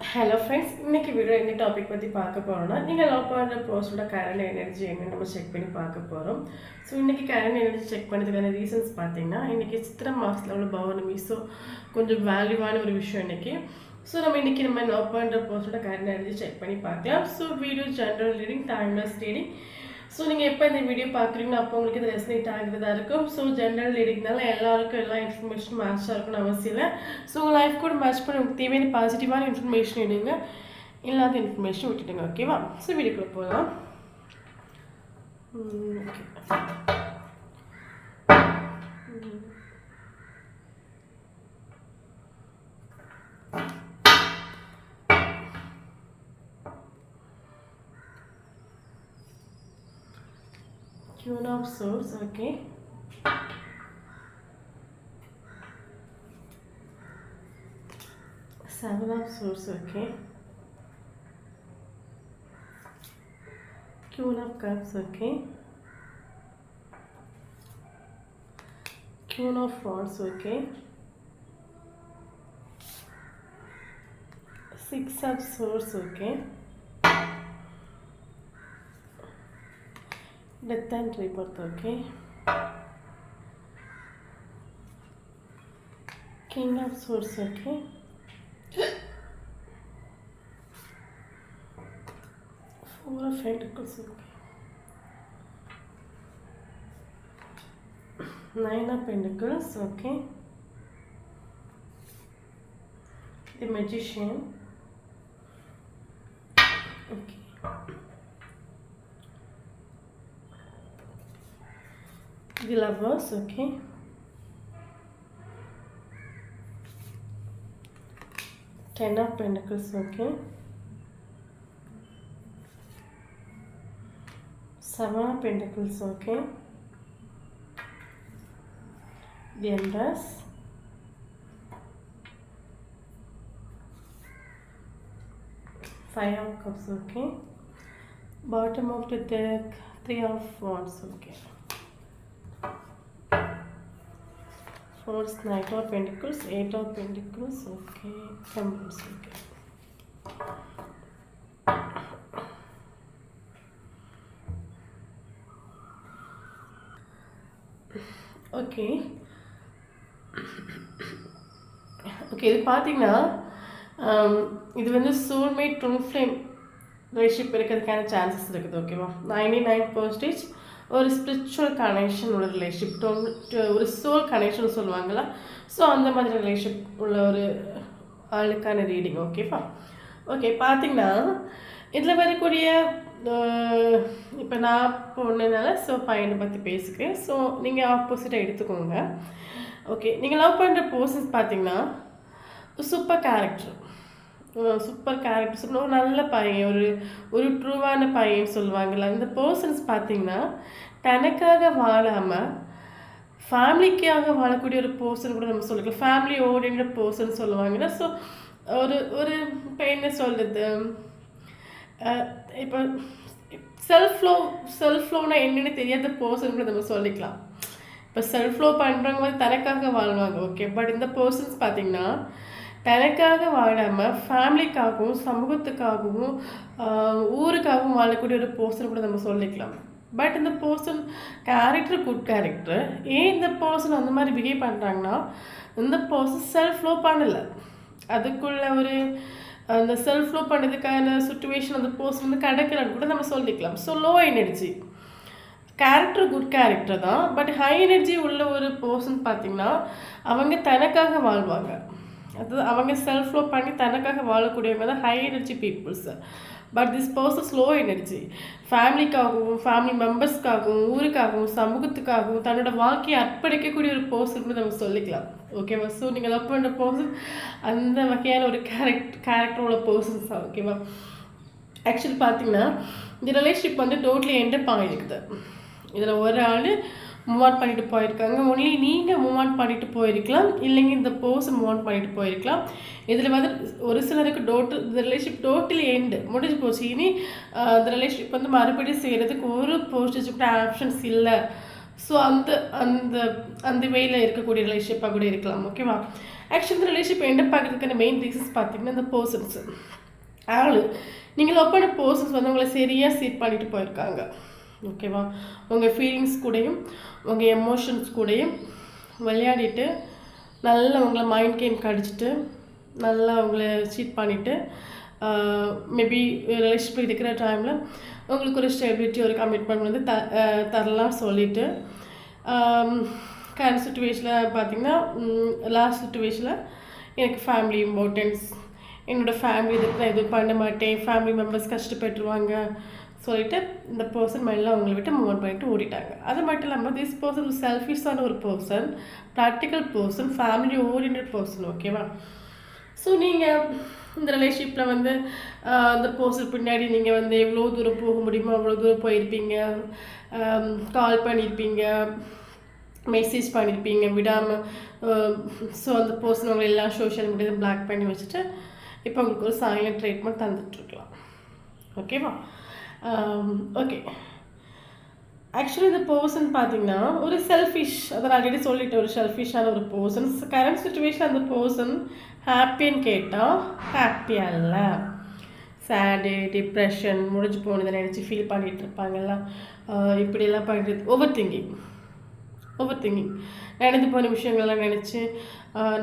Hello friends, இன்னைக்கு video என்ன topic பற்றி பார்க்க போகிறோம்னா, நீங்கள் லவ் பண்ணுற பர்சனோட கரண்ட் எனர்ஜி என்னன்னு நம்ம செக் பண்ணி பார்க்க போகிறோம். ஸோ இன்றைக்கி கரண்ட் எனர்ஜி செக் பண்ணதுக்கான ரீசன்ஸ் பார்த்தீங்கன்னா, இன்றைக்கி சித்திரை மாதத்தில் உள்ள பௌர்ணமி. ஸோ கொஞ்சம் வேல்யூவான ஒரு விஷயம் இன்றைக்கி. ஸோ நம்ம லவ் பண்ணுற பர்சனோட கரண்ட் எனர்ஜி செக் பண்ணி பார்க்கலாம். So video general reading, timeless reading. So நீங்கள் எப்போ இந்த வீடியோ பார்க்குறீங்களோ அப்போ உங்களுக்கு இது ரெசனேட் ஆகிறதா இருக்கும். ஸோ ஜென்ரல் ரீடிங்னால எல்லாருக்கும் எல்லா இன்ஃபர்மேஷனும் மேட்சாக இருக்கும்னு அவசியம் இல்லை. ஸோ உங்கள் லைஃப் கூட மேட்ச் பண்ணி உங்களுக்கு தேவையான பாசிட்டிவான இன்ஃபர்மேஷன் எடுங்க, இல்லாத இன்ஃபர்மேஷன் விட்டுடுங்க. ஓகேவா? ஸோ வீடியோக்குள்ளே போகலாம். Queen of Swords, okay. Seven of Swords, okay. Queen of Cups, okay. Queen of Wands, okay. Six of Swords, okay. Death and Rebirth, okay. King of Swords, okay. Four of Pentacles, okay. Nine of Pentacles, okay. The Magician, okay. The Lovers, okay. Ten of Pentacles, okay. Seven of Pentacles, okay. The Empress, Five of Cups, okay. Bottom of the deck, Three of Wands, okay. First, Knight of Pentacles, Eight of Pentacles, okay. Temperance, okay. Okay okay இது பார்த்தீங்கன்னா இது வந்து soulmate twin flame relationship இருக்கிறதுக்கான chances இருக்குது. ஓகேவா? 99% ஒரு spiritual connection உள்ள relationship, ஒரு சோல் கனெக்ஷன் சொல்லுவாங்களா, ஸோ அந்த மாதிரி ரிலேஷன்ஷிப் உள்ள ஒரு ஆளுக்கான ரீடிங். ஓகேவா? ஓகே, பார்த்தீங்கன்னா இதில் வரக்கூடிய இப்போ நான் பொண்ணுனால ஸோ பையனை பற்றி பேசுகிறேன். ஸோ நீங்கள் ஆப்போசிட்டாக எடுத்துக்கோங்க. ஓகே, நீங்கள் லவ் பண்ணுற பர்சன்ஸ் பார்த்தீங்கன்னா சூப்பர் கேரக்டர் சொல்லணும், ஒரு நல்ல பையன், ஒரு ட்ரூவான பையன் சொல்லுவாங்கள்ல, அந்த பர்சன்ஸ் பார்த்தீங்கன்னா தனக்காக வாழாமல் ஃபேமிலிக்காக வாழக்கூடிய ஒரு பர்சன் கூட நம்ம சொல்லிக்கலாம். ஃபேமிலி ஓரியன்ட் பர்சன் சொல்லுவாங்கன்னா, ஸோ ஒரு இப்போ என்ன சொல்கிறது, இப்போ செல்ஃப் லோனா என்னென்னு தெரியாத பர்சன் கூட நம்ம சொல்லிக்கலாம். இப்போ செல்ஃப் லோ பண்ணுறவங்க வந்து தனக்காக வாழ்வாங்க. ஓகே, பட் இந்த பர்சன்ஸ் பார்த்தீங்கன்னா தனக்காக வாழாமல் ஃபேமிலிக்காகவும் சமூகத்துக்காகவும் ஊருக்காகவும் வாழக்கூடிய ஒரு பர்சன் கூட நம்ம சொல்லிக்கலாம். பட் இந்த பர்சன் கேரக்டர் குட் கேரக்டர். ஏன் இந்த பர்சன் அந்த மாதிரி பிஹேவ் பண்ணுறாங்கன்னா, இந்த பர்சன் செல்ஃப் லோ பண்ணலை, அதுக்குள்ள ஒரு அந்த செல்ஃப் லோ பண்ணுறதுக்கான சுச்சுவேஷன் அந்த பர்சன் வந்து கிடைக்கலன்னு கூட நம்ம சொல்லிக்கலாம். So low energy character good character தான், பட் ஹை எனர்ஜி உள்ள ஒரு பர்சன் பார்த்திங்கன்னா அவங்க தனக்காக வாழ்வாங்க. அது அவங்க செல்ஃப் லோ பண்ணி தனக்காக வாழக்கூடியவங்க தான் high energy peoples. But this persons low energy, ஃபேமிலிக்காகவும் ஃபேமிலி மெம்பர்ஸ்க்காகவும் ஊருக்காகவும் சமூகத்துக்காகவும் தன்னோட வாழ்க்கையை அர்ப்பணிக்கக்கூடிய ஒரு பர்சன் கூட நம்ம சொல்லிக்கலாம். ஓகேவா? ஸோ நீங்கள் லவ் பண்ணுற பர்சன் அந்த வகையான ஒரு கேரக்டரோட பர்சன்ஸ் தான். ஓகேவா? ஆக்சுவலி பார்த்தீங்கன்னா இந்த ரிலேஷன்ஷிப் வந்து டோட்டலி எண்டப் ஆகிருக்குது. இதில் ஒரு ஆள் மூவ் ஆன் பண்ணிட்டு போயிருக்காங்க. ஒன்லி நீங்கள் மூவ் ஆன் பண்ணிட்டு போயிருக்கலாம், இல்லைங்க இந்த பர்சன் மூவ் ஆன் பண்ணிட்டு போயிருக்கலாம். இதில் வந்து ஒரு சிலருக்கு இந்த ரிலேஷன்ஷிப் டோட்டலி எண்டு முடிஞ்சு போச்சு. இனி இந்த ரிலேஷன்ஷிப் வந்து மறுபடியும் செய்கிறதுக்கு ஒரு போஸ்டேஜ் கூட ஆப்ஷன்ஸ் இல்லை. ஸோ அந்த அந்த அந்த வேயில் இருக்கக்கூடிய ரிலேஷன்ஷிப்பாக கூட இருக்கலாம். ஓகேவா? ஆக்சுவலி இந்த ரிலேஷன்ஷிப் எண்ட் பார்க்கறதுக்கான மெயின் ரீசன்ஸ் பார்த்தீங்கன்னா இந்த பர்சன்ஸு ஆள் நீங்கள் லவ் பண்ண பர்சன்ஸ் வந்து உங்களை சரியாக சீட் பண்ணிட்டு போயிருக்காங்க. ஓகேவா? உங்கள் ஃபீலிங்ஸ் கூடயும் உங்கள் எமோஷன்ஸ் கூடயும் விளையாடிட்டு நல்லா உங்களை மைண்ட் கேம் கடிச்சிட்டு நல்லா உங்களை சீட் பண்ணிவிட்டு மேபி ரிலேஷன்ஷிப் இருக்கிற டைமில் உங்களுக்கு ஒரு ஸ்டெபிலிட்டி ஒரு கமிட்மெண்ட் வந்து தரலாம் சொல்லிவிட்டு கரண்ட் சுச்சுவேஷனில் பார்த்திங்கன்னா லாஸ்ட் சுச்சுவேஷனில் எனக்கு ஃபேமிலி இம்பார்ட்டன்ஸ், என்னோடய ஃபேமிலி இதுக்கு நான் எதுவும் பண்ண மாட்டேன், ஃபேமிலி மெம்பர்ஸ் கஷ்டப்பட்டுருவாங்க சொல்லிட்டு இந்த பர்சன் மைண்டில் அவங்கள விட்டு மூவ் பண்ணிட்டு ஓடிட்டாங்க. அது மட்டும் இல்லாமல் திஸ் பர்சன் செல்ஃபிஷான ஒரு person, practical person, family oriented person. ஓகேவா? ஸோ நீங்கள் இந்த ரிலேஷன்ஷிப்பில் வந்து அந்த பர்சன் பின்னாடி நீங்கள் வந்து எவ்வளோ தூரம் போக முடியுமோ அவ்வளோ தூரம் போயிருப்பீங்க, கால் பண்ணியிருப்பீங்க, மெசேஜ் பண்ணியிருப்பீங்க விடாமல். ஸோ அந்த பர்சன் உங்களை எல்லாம் சோஷியல் மீடியாவில் பிளாக் பண்ணி வச்சுட்டு இப்போ உங்களுக்கு ஒரு சைலண்ட் ட்ரீட்மெண்ட் தந்துட்டுருக்கலாம். ஓகேவா? ஓகே. ஆக்சுவலி இந்த பர்சன் பார்த்தீங்கன்னா ஒரு செல்ஃபிஷ், அதை நான் ஆல்ரெடி சொல்லிட்டேன், ஒரு செல்ஃபிஷான ஒரு பர்சன். கரண்ட் சுச்சுவேஷன் அந்த பர்சன் ஹாப்பின்னு கேட்டால் ஹாப்பியாக இல்லை, சேடு, டிப்ரெஷன், முடிஞ்சு போனதை நினச்சி ஃபீல் பண்ணிகிட்டு இருப்பாங்கல்ல, இப்படியெல்லாம் பண்ணுறது ஓவர் திங்கிங் நடந்து போன விஷயங்கள்லாம் நினச்சி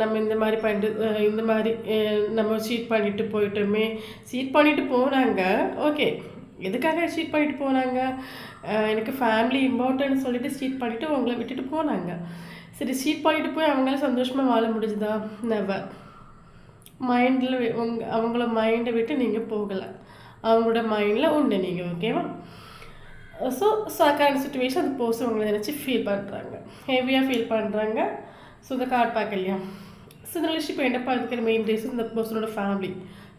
நம்ம இந்த மாதிரி பண்ணுறது, இந்த மாதிரி நம்ம சீட் பண்ணிட்டு போயிட்டோமே, சீட் பண்ணிட்டு போனாங்க. ஓகே, எதுக்காக சீட் பண்ணிட்டு போனாங்க? எனக்கு ஃபேமிலி இம்பார்ட்டன்ட் சொல்லிட்டு சீட் பண்ணிவிட்டு உங்களை விட்டுட்டு போனாங்க. சரி, சீட் பண்ணிட்டு போய் அவங்களால சந்தோஷமாக வாழ முடிஞ்சுதா? நெவர். மைண்டில் அவங்கள மைண்டை விட்டு நீங்கள் போகலை, அவங்களோட மைண்டில் உண்டு நீங்கள். ஓகேவா? ஸோ கரண்ட் சுச்சுவேஷன் அந்த பர்சன் உங்களை நினச்சி ஃபீல் பண்ணுறாங்க, ஹெவியாக ஃபீல் பண்ணுறாங்க. ஸோ இந்த கார்டு பார்க்கலையா? ஸோ இந்த ரிலேஷன்ஷிப் என்ன இருக்கிற மெயின் ரீசன் இந்த பர்சனோட ஃபேமிலி,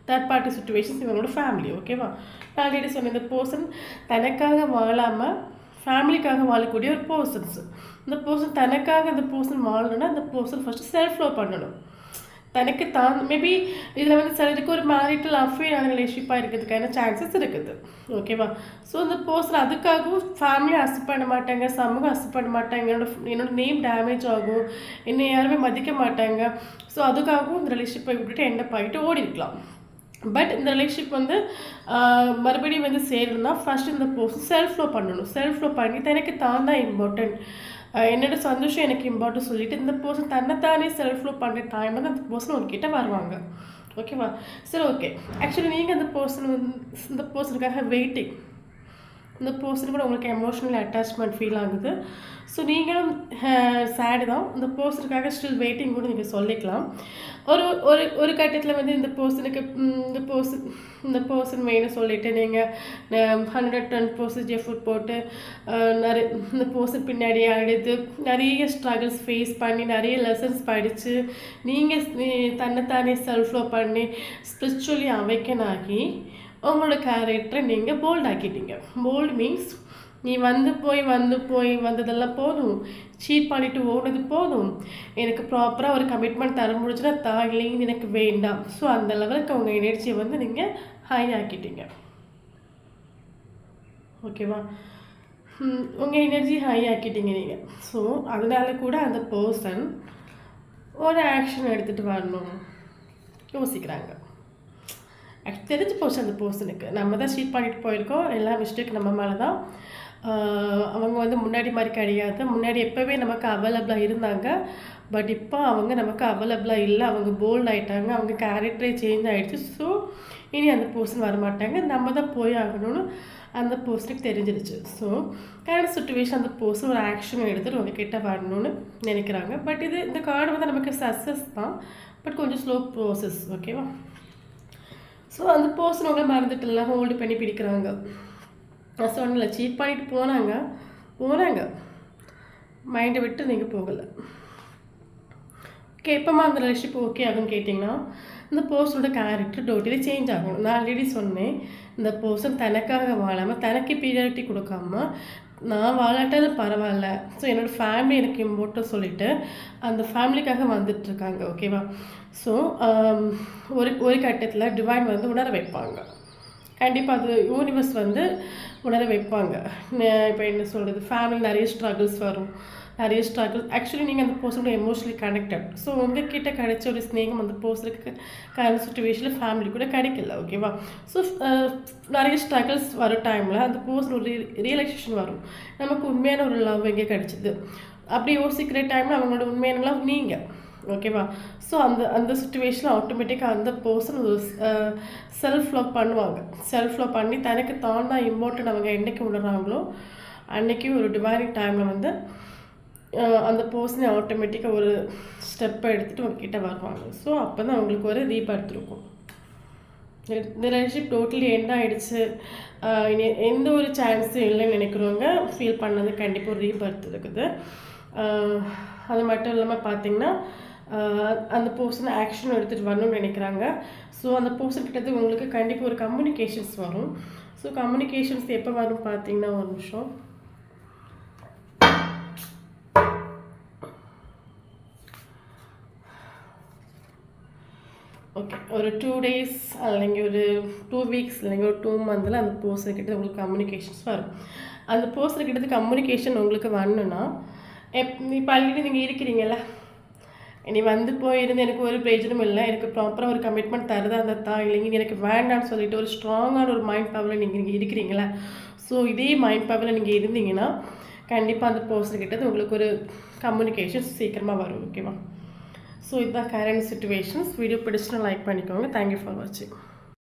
தேர்ட் பார்ட்டி சுச்சுவேஷன்ஸ், இவங்களோட ஃபேமிலி. ஓகேவா? நான் ஆல்ரெடி சொன்ன இந்த பர்சன் தனக்காக வாழாமல் ஃபேமிலிக்காக வாழக்கூடிய ஒரு பர்சன்ஸ். இந்த பர்சன் தனக்காக இந்த பர்சன் வாழணுன்னா அந்த பர்சன் ஃபஸ்ட்டு செல்ஃப் லவ் பண்ணணும். தனக்கு தான் மேபி இதில் வந்து சிலருக்கு ஒரு மேரிட்டல் அஃபேரான ரிலேஷன்ஷிப்பாக இருக்கிறதுக்கான சான்சஸ் இருக்குது. ஓகேவா? ஸோ இந்த பர்சன் அதுக்காகவும் ஃபேமிலியை அக்செப்ட் பண்ண மாட்டாங்க, சமூகம் அக்செப்ட் பண்ண மாட்டாங்க, என்னோட நேம் டேமேஜ் ஆகும், என்னை யாருமே மதிக்க மாட்டாங்க. ஸோ அதுக்காகவும் இந்த ரிலேஷன்ஷிப்பை விட்டுட்டு எண்ட் ஆகிட்டு ஓடி இருக்கலாம். பட் இந்த ரிலேஷன்ஷிப் வந்து மறுபடியும் வந்து சேரணும்னா ஃபர்ஸ்ட் இந்த பர்சன் செல்ஃப் லவ் பண்ணணும். செல்ஃப் லவ் பண்ணி எனக்கு தான் இம்பார்ட்டன்ட், என்னோட சந்தோஷம் எனக்கு இம்பார்ட்டன்ட் சொல்லிட்டு இந்த பர்சன் தன்னைத்தானே செல்ஃப் லவ் பண்ணுற டைம் வந்து அந்த பர்சன் உங்ககிட்ட வருவாங்க. ஓகேவா? சரி, ஓகே. ஆக்சுவலி நீங்கள் அந்த பர்சன் வந்து இந்த பர்சனுக்காக வெயிட்டிங், இந்த பர்சன் கூட உங்களுக்கு எமோஷ்னல் அட்டாச்மெண்ட் ஃபீல் ஆகுது. ஸோ நீங்களும் சேடு தான், இந்த பர்சனுக்காக ஸ்டில் வெயிட்டிங் கூட நீங்கள் சொல்லிக்கலாம். ஒரு ஒரு ஒரு கட்டத்தில் வந்து இந்த பர்சன் வேணும் சொல்லிவிட்டு நீங்கள் 110% எஃபர்ட் போட்டு இந்த பர்சன் பின்னாடி அழுது நிறைய ஸ்ட்ரகிள்ஸ் ஃபேஸ் பண்ணி நிறைய லெசன்ஸ் படித்து நீங்கள் தன்னைத்தானே செல்ஃப் லவ் பண்ணி ஸ்பிரிச்சுவலி அவேக்கன் ஆகி உங்களோட கேரக்டரை நீங்கள் போல்ட் ஆக்கிட்டீங்க. போல்ட் மீன்ஸ் நீ வந்து போய் வந்ததெல்லாம் போதும், சீட் பண்ணிவிட்டு ஓடுனது போதும், எனக்கு ப்ராப்பராக ஒரு கமிட்மெண்ட் தர முடிச்சுன்னா இல்லைன்னு எனக்கு வேண்டாம். ஸோ அந்த லெவலுக்கு உங்கள் எனர்ஜியை வந்து நீங்கள் ஹை ஆக்கிட்டீங்க. ஓகேவா? உங்கள் எனர்ஜி ஹை ஆக்கிட்டீங்க நீங்கள். ஸோ அதனால கூட அந்த பர்சன் ஒரு ஆக்ஷன் எடுத்துகிட்டு வரணும் யோசிக்கிறாங்க. தெரிஞ்சு போச்சு அந்த பர்சனுக்கு, நம்ம தான் சீட் பண்ணிட்டு போயிருக்கோம், எல்லா மிஸ்டேக் நம்ம மேலே தான். அவங்க வந்து முன்னாடி மாதிரி கிடையாது, முன்னாடி எப்போவே நமக்கு அவைலபிளாக இருந்தாங்க, பட் இப்போ அவங்க நமக்கு அவைலபிளாக இல்லை, அவங்க போல்ட் ஆகிட்டாங்க, அவங்க கேரக்டரே சேஞ்ச் ஆகிடுச்சு. ஸோ இனி அந்த பர்சன் வரமாட்டாங்க, நம்ம தான் போய் ஆகணும்னு அந்த பர்சனுக்கு தெரிஞ்சிருச்சு. ஸோ கரண்ட் சுச்சுவேஷன் அந்த பர்சன் ஒரு ஆக்ஷன் எடுத்துகிட்டு உங்ககிட்ட வரணும்னு நினைக்கிறாங்க. பட் இந்த கார்டு வந்து நமக்கு சக்ஸஸ் தான், பட் கொஞ்சம் ஸ்லோ ப்ரோசஸ். ஓகேவா? ஸோ அந்த பர்சன் உங்களை மறந்துட்டு ஹோல்டு பண்ணி பிடிக்கிறாங்க. நான் சொன்னல, சீட் பண்ணிட்டு போனாங்க மைண்டை விட்டு நீங்கள் போகலை. ஓகே, எப்போமா அந்த ரிலேஷன்ஷிப் ஓகே ஆகுன்னு கேட்டிங்கன்னா இந்த பர்சனோட கேரக்டர் டோட்டலி சேஞ்ச் ஆகும். நான் ஆல்ரெடி சொன்னேன், இந்த பர்சன் தனக்காக வாழாமல் தனக்கு ப்ரியாரிட்டி கொடுக்காம நான் வாழாட்டது பரவாயில்ல, ஸோ என்னோடய ஃபேமிலி எனக்கு இம்பார்ட்டன் சொல்லிவிட்டு அந்த ஃபேமிலிக்காக வந்துட்டுருக்காங்க. ஓகேவா? ஸோ ஒரு கட்டத்தில் டிவைன் வந்து உணர வைப்பாங்க. கண்டிப்பாக அது யூனிவர்ஸ் வந்து உணர வைப்பாங்க. இப்போ என்ன சொல்கிறது, ஃபேமிலி நிறைய ஸ்ட்ரகிள்ஸ் வரும், நிறைய ஸ்ட்ரகிள். ஆக்சுவலி நீங்கள் அந்த பர்சனோட எமோஷனலி கனெக்டட். ஸோ உங்ககிட்ட கிடைச்ச ஒரு ஸ்நேகம் அந்த பர்சனுக்கு கரண்ட் சுச்சுவேஷனில் ஃபேமிலி கூட கிடைக்கல. ஓகேவா? ஸோ நிறைய ஸ்ட்ரகிள்ஸ் வர டைமில் அந்த பர்சன் ஒரு ரியலைசேஷன் வரும், நமக்கு உண்மையான ஒரு லவ் எங்கே கிடைச்சிது அப்படி யோசிக்கிற டைமில் அவங்களோட உண்மையான லவ் நீங்கள். ஓகேவா? ஸோ அந்த சுச்சுவேஷனில் ஆட்டோமேட்டிக்காக அந்த பர்சன் ஒரு செல்ஃப் லவ் பண்ணுவாங்க. செல்ஃப் லவ் பண்ணி தனக்கு தான் தான் இம்பார்ட்டன்ட் அவங்க என்றைக்கு உணர்றாங்களோ அன்றைக்கி ஒரு டிவைனிங் டைமில் வந்து அந்த பர்சனை ஆட்டோமேட்டிக்காக ஒரு ஸ்டெப்பை எடுத்துகிட்டு உங்ககிட்ட வருவாங்க. ஸோ அப்போ தான் அவங்களுக்கு ஒரு ரீபர்த் இருக்கும். இந்த ரிலேஷன்ஷிப் டோட்டலி எண்ட் ஆகிடுச்சு, இனி எந்த ஒரு சான்ஸும் இல்லைன்னு நினைக்கிறவங்க ஃபீல் பண்ணது கண்டிப்பாக ஒரு ரீபர்த் இருக்குது. அது மட்டும் இல்லாமல் பார்த்திங்கன்னா அந்த பர்சனை ஆக்ஷன் எடுத்துகிட்டு வரணும்னு நினைக்கிறாங்க. ஸோ அந்த பர்சன் கிட்டது உங்களுக்கு கண்டிப்பாக ஒரு கம்யூனிகேஷன்ஸ் வரும். ஸோ கம்யூனிகேஷன்ஸ் எப்போ வரும் பார்த்திங்கன்னா, ஒரு நிமிஷம். ஓகே, ஒரு 2 days இல்லைங்க ஒரு 2 weeks இல்லைங்க ஒரு 2 months அந்த பர்சன்கிட்ட உங்களுக்கு கம்யூனிகேஷன்ஸ் வரும். அந்த பர்சன்கிட்ட கம்யூனிகேஷன் உங்களுக்கு வரணுன்னா இப்போ ஆல்ரெடி நீங்கள் இருக்கிறீங்கள, இனி வந்து போயிருந்து எனக்கு ஒரு பிரயோஜனம் இல்லை, எனக்கு ப்ராப்பராக ஒரு கமிட்மெண்ட் தருதா அந்த இல்லைங்க எனக்கு வேண்டான்னு சொல்லிட்டு ஒரு ஸ்ட்ராங்கான ஒரு மைண்ட் பவரில் நீங்கள் இருக்கிறீங்களா. ஸோ இதே மைண்ட் பவரில் நீங்கள் இருந்தீங்கன்னா கண்டிப்பாக அந்த பர்சன்கிட்ட உங்களுக்கு ஒரு கம்யூனிகேஷன் சீக்கிரமாக வரும். ஓகேவா? ஸோ இதுதான் கரண்ட் சுச்சுவேஷன்ஸ். வீடியோ பிடிச்சுன்னா லைக் பண்ணிக்கோங்க. தேங்க்யூ ஃபார் வாட்சிங்.